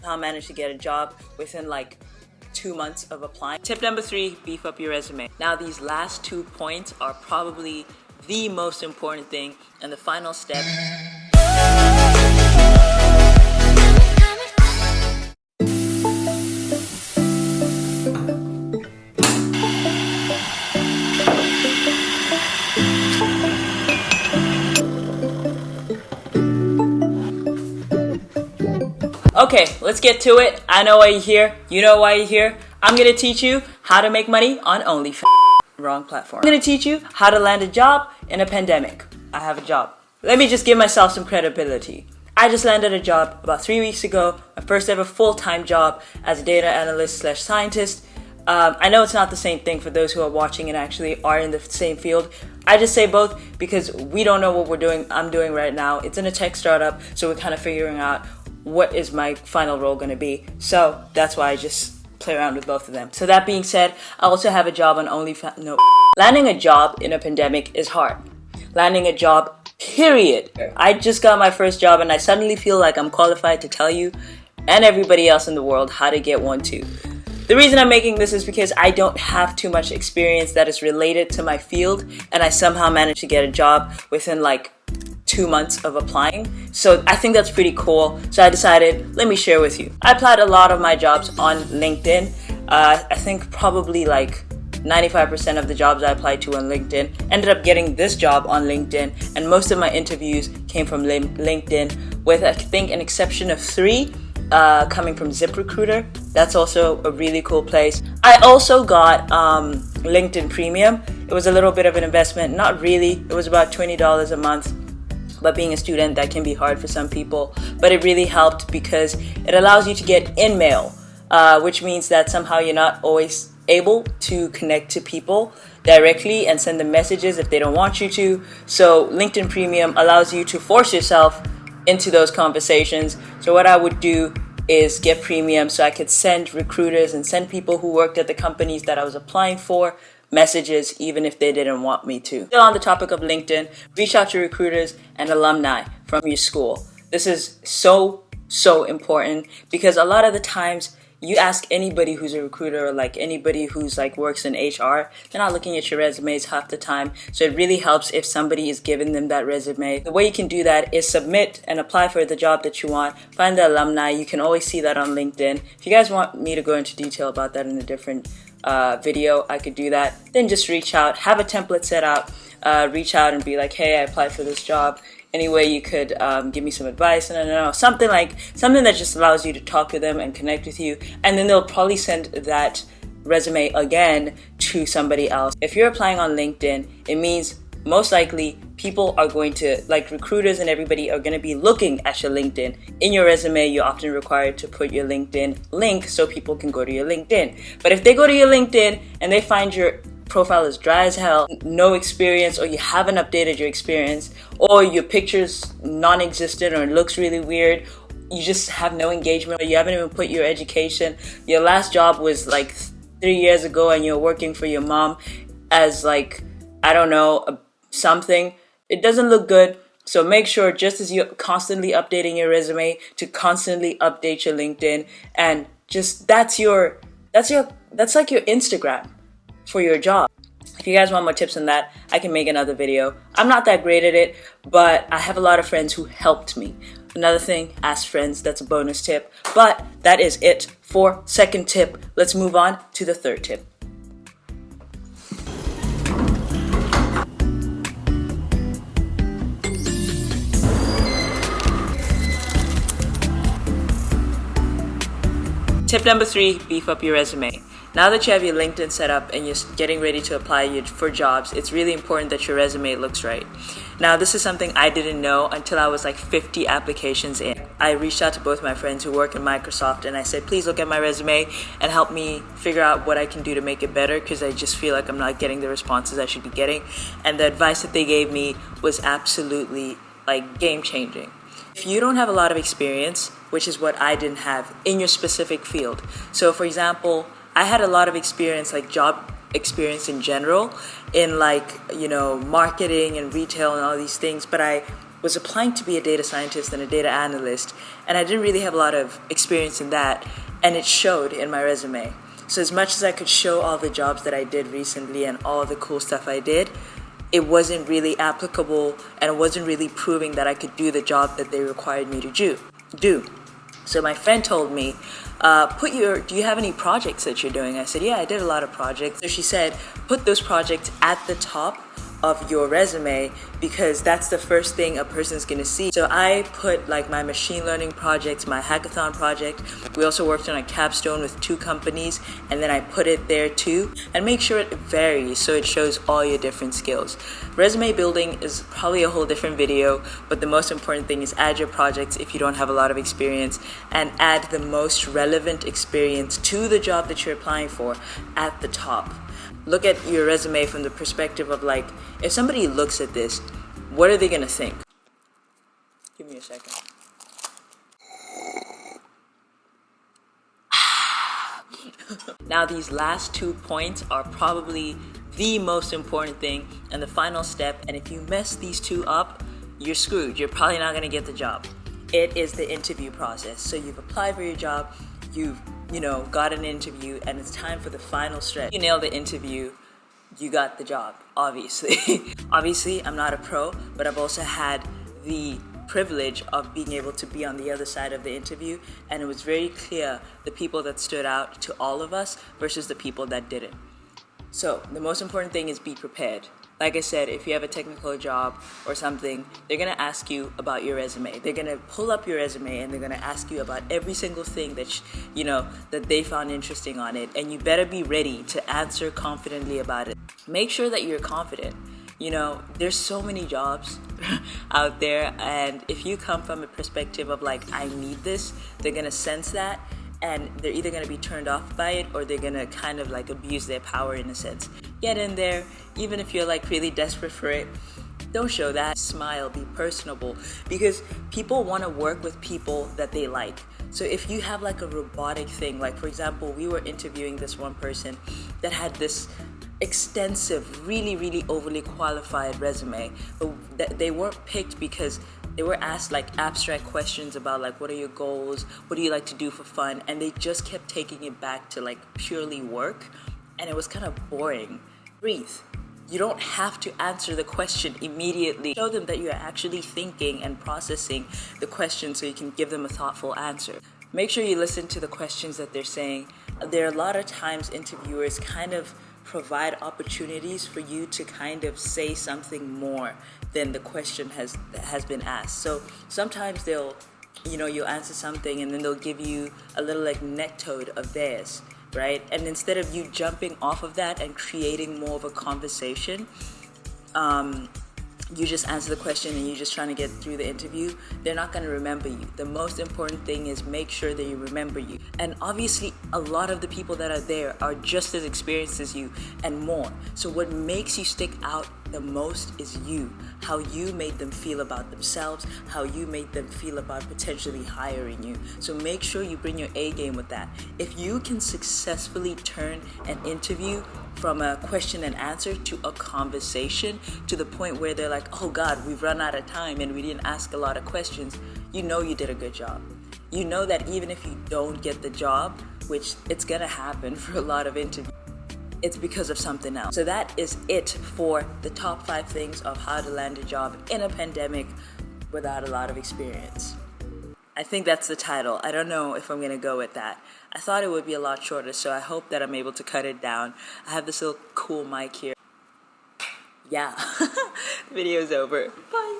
I managed to get a job within like 2 months of applying. Tip number 3, beef up your resume. Now these last 2 points are probably the most important thing and the final step. Okay, let's get to it. I know why you're here. You know why you're here. I'm gonna teach you how to make money on OnlyFans. Wrong platform. I'm gonna teach you how to land a job in a pandemic. I have a job. Let me just give myself some credibility. I just landed a job about 3 weeks ago, my first ever full-time job as a data analyst / scientist. I know it's not the same thing for those who are watching and actually are in the same field. I just say both because we don't know what I'm doing right now. It's in a tech startup, so we're kind of figuring out what is my final role going to be. So that's why I just play around with both of them. So that being said, I also have a job on OnlyFans. No. Landing a job in a pandemic is hard. Landing a job, period. I just got my first job and I suddenly feel like I'm qualified to tell you and everybody else in the world how to get one too. The reason I'm making this is because I don't have too much experience that is related to my field, and I somehow managed to get a job within like 2 months of applying. So I think that's pretty cool. So I decided, let me share with you. I applied a lot of my jobs on LinkedIn. I think probably like 95% of the jobs I applied to on LinkedIn. Ended up getting this job on LinkedIn, and most of my interviews came from LinkedIn, with I think an exception of 3 coming from ZipRecruiter. That's also a really cool place. I also got LinkedIn Premium. It was a little bit of an investment, not really. It was about $20 a month. But being a student, that can be hard for some people. But it really helped because it allows you to get in-mail, which means that somehow you're not always able to connect to people directly and send them messages if they don't want you to. So LinkedIn Premium allows you to force yourself into those conversations. So what I would do is get premium so I could send recruiters and send people who worked at the companies that I was applying for messages even if they didn't want me to. Still on the topic of LinkedIn, reach out to recruiters and alumni from your school. This is so important because a lot of the times you ask anybody who's a recruiter or like anybody who's like works in HR, they're not looking at your resumes half the time. So it really helps if somebody is giving them that resume. The way you can do that is submit and apply for the job that you want. Find the alumni. You can always see that on LinkedIn. If you guys want me to go into detail about that in a different video, I could do that. Then just reach out, have a template set out, reach out and be like, hey, I applied for this job. Any way you could give me some advice, and I don't know, something that just allows you to talk to them and connect with you, and then they'll probably send that resume again to somebody else. If you're applying on LinkedIn, it means most likely people are going to, like recruiters and everybody, are going to be looking at your LinkedIn. In your resume, you're often required to put your LinkedIn link so people can go to your LinkedIn. But if they go to your LinkedIn and they find your profile is dry as hell, no experience, or you haven't updated your experience, or your picture's non-existent, or it looks really weird, you just have no engagement, or you haven't even put your education, your last job was like 3 years ago and you're working for your mom as like, I don't know, something, it doesn't look good. So make sure, just as you're constantly updating your resume, to constantly update your LinkedIn, and just that's like your Instagram for your job. If you guys want more tips on that, I can make another video. I'm not that great at it, but I have a lot of friends who helped me. Another thing, ask friends, that's a bonus tip. But that is it for second tip. Let's move on to the third tip. Tip number 3, beef up your resume. Now that you have your LinkedIn set up and you're getting ready to apply for jobs, it's really important that your resume looks right. Now, this is something I didn't know until I was like 50 applications in. I reached out to both my friends who work in Microsoft and I said, please look at my resume and help me figure out what I can do to make it better, because I just feel like I'm not getting the responses I should be getting. And the advice that they gave me was absolutely like game-changing. If you don't have a lot of experience, which is what I didn't have in your specific field. So for example, I had a lot of experience, like job experience in general, in like, marketing and retail and all these things, but I was applying to be a data scientist and a data analyst, and I didn't really have a lot of experience in that, and it showed in my resume. So as much as I could show all the jobs that I did recently and all the cool stuff I did, it wasn't really applicable, and it wasn't really proving that I could do the job that they required me to do. So my friend told me, do you have any projects that you're doing? I said, yeah, I did a lot of projects. So she said, put those projects at the top of your resume, because that's the first thing a person's gonna see. So I put like my machine learning projects, my hackathon project. We also worked on a capstone with 2 companies, and then I put it there too, and make sure it varies so it shows all your different skills. Resume building is probably a whole different video, but the most important thing is add your projects if you don't have a lot of experience, and add the most relevant experience to the job that you're applying for at the top. Look at your resume from the perspective of like, if somebody looks at this, what are they gonna think? Give me a second. Now these last 2 points are probably the most important thing and the final step, and if you mess these 2 up, you're screwed. You're probably not gonna get the job. It is the interview process. So you've applied for your job, you've got an interview, and it's time for the final stretch. You nail the interview, you got the job, obviously. Obviously, I'm not a pro, but I've also had the privilege of being able to be on the other side of the interview, and it was very clear the people that stood out to all of us versus the people that didn't. So the most important thing is be prepared. Like I said, if you have a technical job or something, they're gonna ask you about your resume. They're gonna pull up your resume and they're gonna ask you about every single thing that that they found interesting on it, and you better be ready to answer confidently about it. Make sure that you're confident. There's so many jobs out there, and if you come from a perspective of like, I need this, they're gonna sense that, and they're either going to be turned off by it, or they're going to kind of like abuse their power in a sense. Get in there, even if you're like really desperate for it. Don't show that. Smile, be personable, because people want to work with people that they like. So if you have like a robotic thing, like for example, we were interviewing this one person that had this extensive, really, really overly qualified resume, but they weren't picked because they were asked like abstract questions about like, what are your goals? What do you like to do for fun? And they just kept taking it back to like purely work. And it was kind of boring. Breathe. You don't have to answer the question immediately. Show them that you're actually thinking and processing the question so you can give them a thoughtful answer. Make sure you listen to the questions that they're saying. There are a lot of times interviewers kind of provide opportunities for you to kind of say something more than the question has been asked. So sometimes you'll answer something and then they'll give you a little like nectode of theirs, right? And instead of you jumping off of that and creating more of a conversation, you just answer the question and you're just trying to get through the interview, they're not going to remember you. The most important thing is make sure that you remember you. And obviously, a lot of the people that are there are just as experienced as you and more. So what makes you stick out the most is you. How you made them feel about themselves, how you made them feel about potentially hiring you. So make sure you bring your A game with that. If you can successfully turn an interview from a question and answer to a conversation, to the point where they're like, oh God, we've run out of time and we didn't ask a lot of questions, you know you did a good job. You know that even if you don't get the job, which it's gonna happen for a lot of interviews, it's because of something else. So that is it for the top 5 things of how to land a job in a pandemic without a lot of experience. I think that's the title. I don't know if I'm going to go with that. I thought it would be a lot shorter, so I hope that I'm able to cut it down. I have this little cool mic here. Yeah, video's over. Bye.